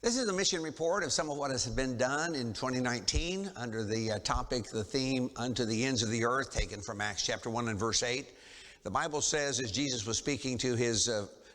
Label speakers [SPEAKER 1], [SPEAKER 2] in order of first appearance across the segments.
[SPEAKER 1] This is a mission report of some of what has been done in 2019 under the topic, the theme, unto the ends of the earth, taken from Acts chapter 1 and verse 8. The Bible says, as Jesus was speaking to his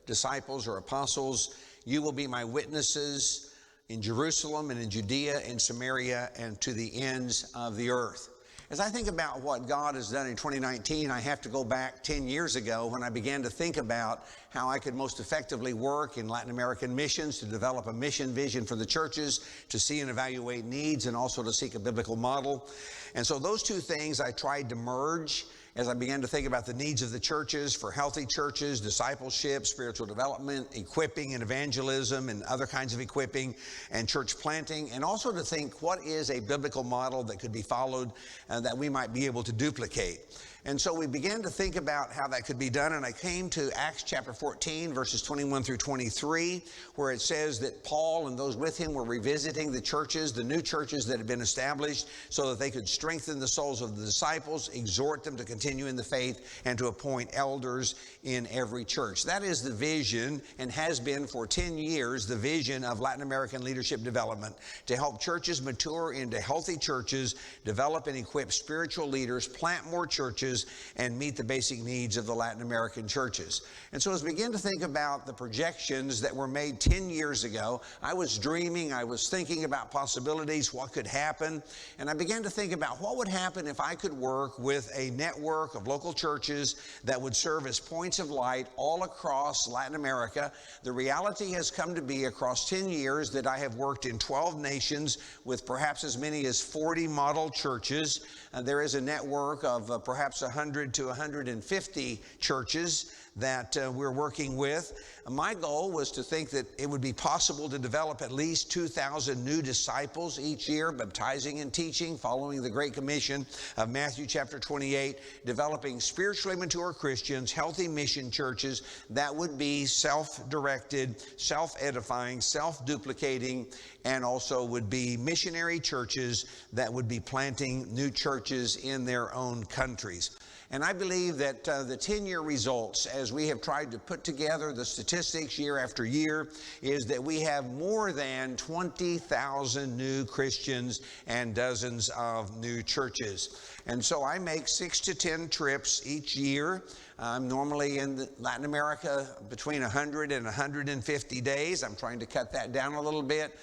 [SPEAKER 1] disciples or apostles, you will be my witnesses in Jerusalem and in Judea and Samaria and to the ends of the earth. As I think about what God has done in 2019, I have to go back 10 years ago when I began to think about how I could most effectively work in Latin American missions, to develop a mission vision for the churches, to see and evaluate needs, and also to seek a biblical model. And so those two things I tried to merge as I began to think about the needs of the churches for healthy churches, discipleship, spiritual development, equipping and evangelism and other kinds of equipping and church planting, and also to think what is a biblical model that could be followed that we might be able to duplicate. And so we began to think about how that could be done, and I came to Acts chapter 14, verses 21 through 23, where it says that Paul and those with him were revisiting the churches, the new churches that had been established, so that they could strengthen the souls of the disciples, exhort them to continue in the faith, and to appoint elders in every church. That is the vision, and has been for 10 years, the vision of Latin American leadership development, to help churches mature into healthy churches, develop and equip spiritual leaders, plant more churches, and meet the basic needs of the Latin American churches. And so as we begin to think about the projections that were made 10 years ago, I was dreaming, I was thinking about possibilities, what could happen, and I began to think about what would happen if I could work with a network of local churches that would serve as points of light all across Latin America. The reality has come to be across 10 years that I have worked in 12 nations with perhaps as many as 40 model churches. There is a network of perhaps 100 to 150 churches that we're working with. My goal was to think that it would be possible to develop at least 2,000 new disciples each year, baptizing and teaching, following the Great Commission of Matthew chapter 28, developing spiritually mature Christians, healthy mission churches that would be self-directed, self-edifying, self-duplicating, and also would be missionary churches that would be planting new churches in their own countries. And I believe that the 10-year results, as we have tried to put together the statistics year after year, is that we have more than 20,000 new Christians and dozens of new churches. And so I make 6 to 10 trips each year. I'm normally in Latin America between 100 and 150 days. I'm trying to cut that down a little bit.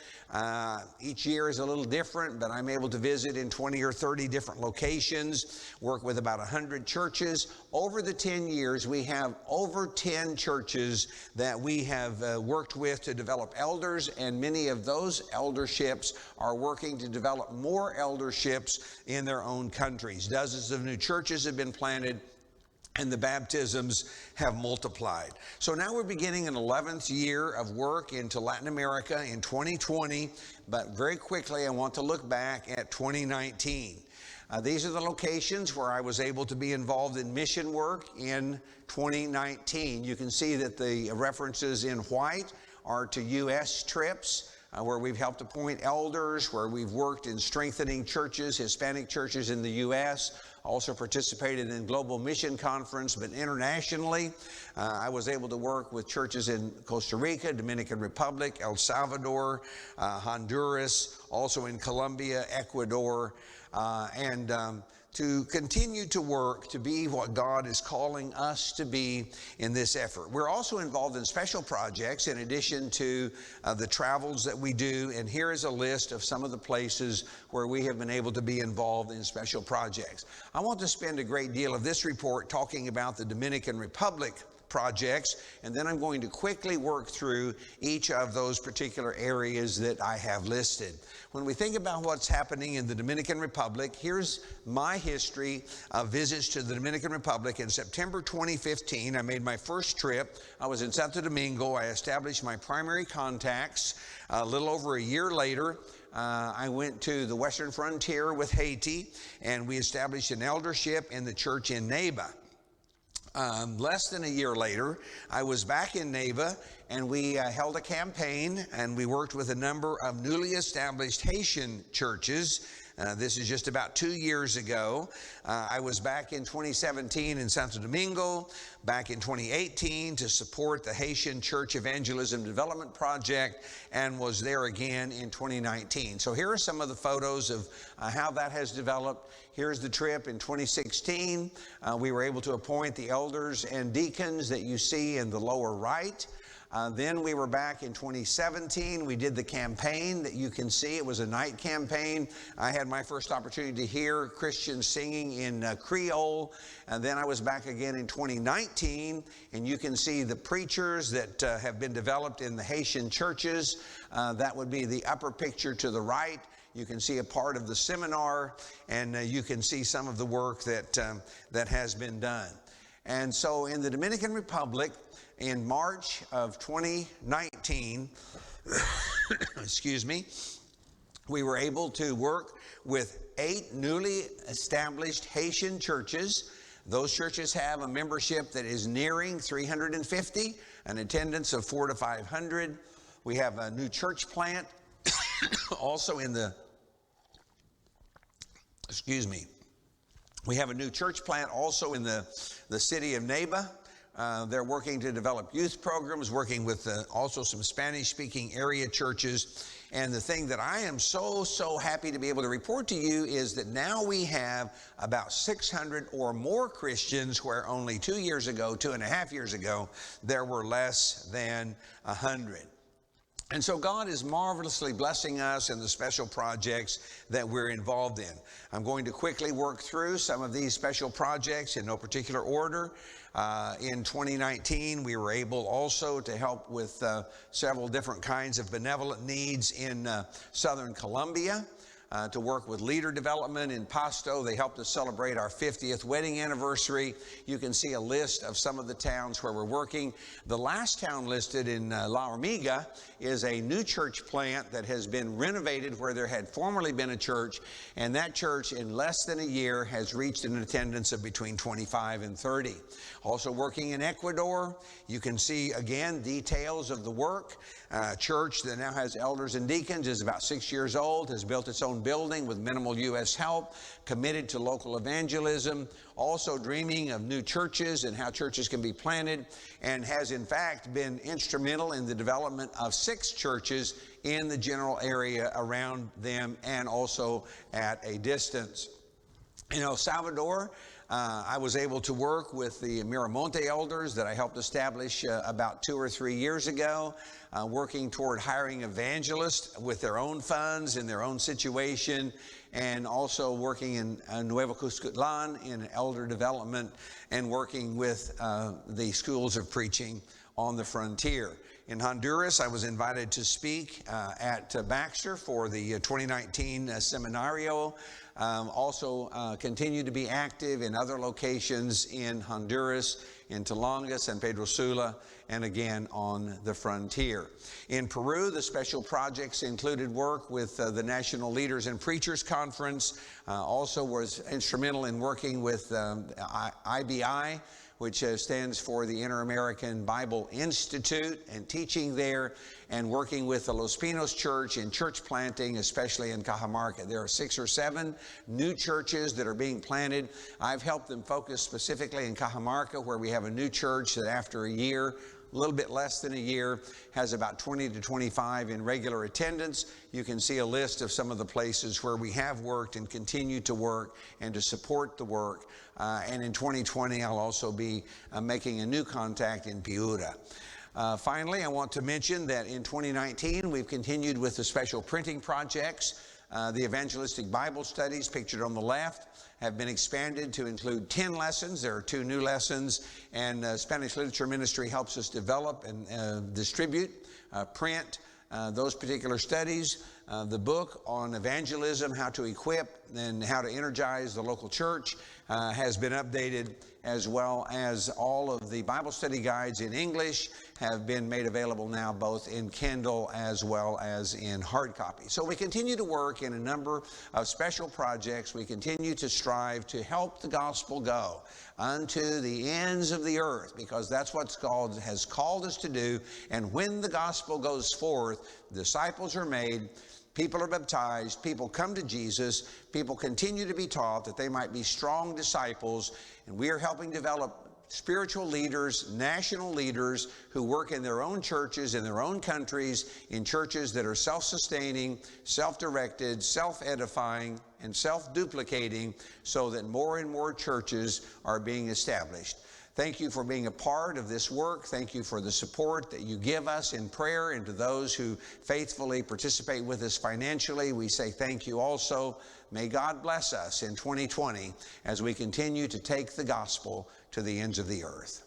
[SPEAKER 1] Each year is a little different, but I'm able to visit in 20 or 30 different locations, work with about 100 churches. Over the 10 years, we have over 10 churches that we have worked with to develop elders, and many of those elderships are working to develop more elderships in their own countries. Dozens of new churches have been planted, and the baptisms have multiplied. So now we're beginning an 11th year of work into Latin America in 2020, but very quickly I want to look back at 2019. These are the locations where I was able to be involved in mission work in 2019. You can see that the references in white are to U.S. trips, where we've helped appoint elders, where we've worked in strengthening churches, Hispanic churches in the U.S., also participated in Global Mission Conference, but internationally, I was able to work with churches in Costa Rica, Dominican Republic, El Salvador, Honduras, also in Colombia, Ecuador, and to continue to work to be what God is calling us to be in this effort. We're also involved in special projects in addition to the travels that we do, and here is a list of some of the places where we have been able to be involved in special projects. I want to spend a great deal of this report talking about the Dominican Republic projects, and then I'm going to quickly work through each of those particular areas that I have listed. When we think about what's happening in the Dominican Republic, here's my history of visits to the Dominican Republic. In September 2015, I made my first trip. I was in Santo Domingo. I established my primary contacts. A little over a year later, I went to the western frontier with Haiti, and we established an eldership in the church in Neiva. Less than a year later, I was back in Neiva, and we held a campaign, and we worked with a number of newly established Haitian churches This is just about 2 years ago. I was back in 2017 in Santo Domingo, back in 2018 to support the Haitian Church Evangelism Development Project, and was there again in 2019. So here are some of the photos of how that has developed. Here's the trip in 2016. We were able to appoint the elders and deacons that you see in the lower right. Then we were back in 2017. We did the campaign that you can see. It was a night campaign. I had my first opportunity to hear Christians singing in Creole. And then I was back again in 2019. And you can see the preachers that have been developed in the Haitian churches. That would be the upper picture to the right. You can see a part of the seminar, and you can see some of the work that has been done. And so in the Dominican Republic, in March of 2019, excuse me, we were able to work with 8 newly established Haitian churches. Those churches have a membership that is nearing 350, an attendance of 400 to 500. We have a new church plant also in the, we have a new church plant also in the city of Neiva. They're working to develop youth programs, working with also some Spanish-speaking area churches. And the thing that I am so happy to be able to report to you is that now we have about 600 or more Christians, where only 2 years ago, 2.5 years ago, there were less than 100. And so God is marvelously blessing us in the special projects that we're involved in. I'm going to quickly work through some of these special projects in no particular order. In 2019, we were able also to help with several different kinds of benevolent needs in southern Colombia. To work with leader development in Pasto. They helped us celebrate our 50th wedding anniversary. You can see a list of some of the towns where we're working. The last town listed in La Hormiga is a new church plant that has been renovated where there had formerly been a church, and that church in less than a year has reached an attendance of between 25 and 30. Also working in Ecuador, you can see again details of the work. A church that now has elders and deacons, is about 6 years old, has built its own building with minimal U.S. help, committed to local evangelism, also dreaming of new churches and how churches can be planted, and has in fact been instrumental in the development of 6 churches in the general area around them and also at a distance. In El Salvador, I was able to work with the Miramonte elders that I helped establish about 2 or 3 years ago, working toward hiring evangelists with their own funds in their own situation, and also working in Nuevo Cuscatlan in elder development and working with the schools of preaching on the frontier. In Honduras, I was invited to speak at Baxter for the 2019 Seminario. Also continue to be active in other locations in Honduras, in Tolonga, San Pedro Sula, and again on the frontier. In Peru, the special projects included work with the National Leaders and Preachers Conference. Also was instrumental in working with IBI, which stands for the Inter-American Bible Institute, and teaching there and working with the Los Pinos Church in church planting, especially in Cajamarca. There are 6 or 7 new churches that are being planted. I've helped them focus specifically in Cajamarca, where we have a new church that after a year, a little bit less than a year, has about 20 to 25 in regular attendance. You can see a list of some of the places where we have worked and continue to work and to support the work. And in 2020, I'll also be making a new contact in Piura. Finally, I want to mention that in 2019, we've continued with the special printing projects. The evangelistic Bible studies pictured on the left have been expanded to include 10 lessons. There are 2 new lessons, and Spanish Literature Ministry helps us develop and distribute, print those particular studies. The book on evangelism, how to equip and how to energize the local church, has been updated, as well as all of the Bible study guides in English have been made available now both in Kindle as well as in hard copy. So we continue to work in a number of special projects. We continue to strive to help the gospel go unto the ends of the earth, because that's what God has called us to do. And when the gospel goes forth, disciples are made, People are baptized, people come to Jesus, people continue to be taught that they might be strong disciples, and we are helping develop spiritual leaders, national leaders who work in their own churches, in their own countries, in churches that are self-sustaining, self-directed, self-edifying, and self-duplicating, so that more and more churches are being established. Thank you for being a part of this work. Thank you for the support that you give us in prayer, and to those who faithfully participate with us financially, we say thank you also. May God bless us in 2020 as we continue to take the gospel to the ends of the earth.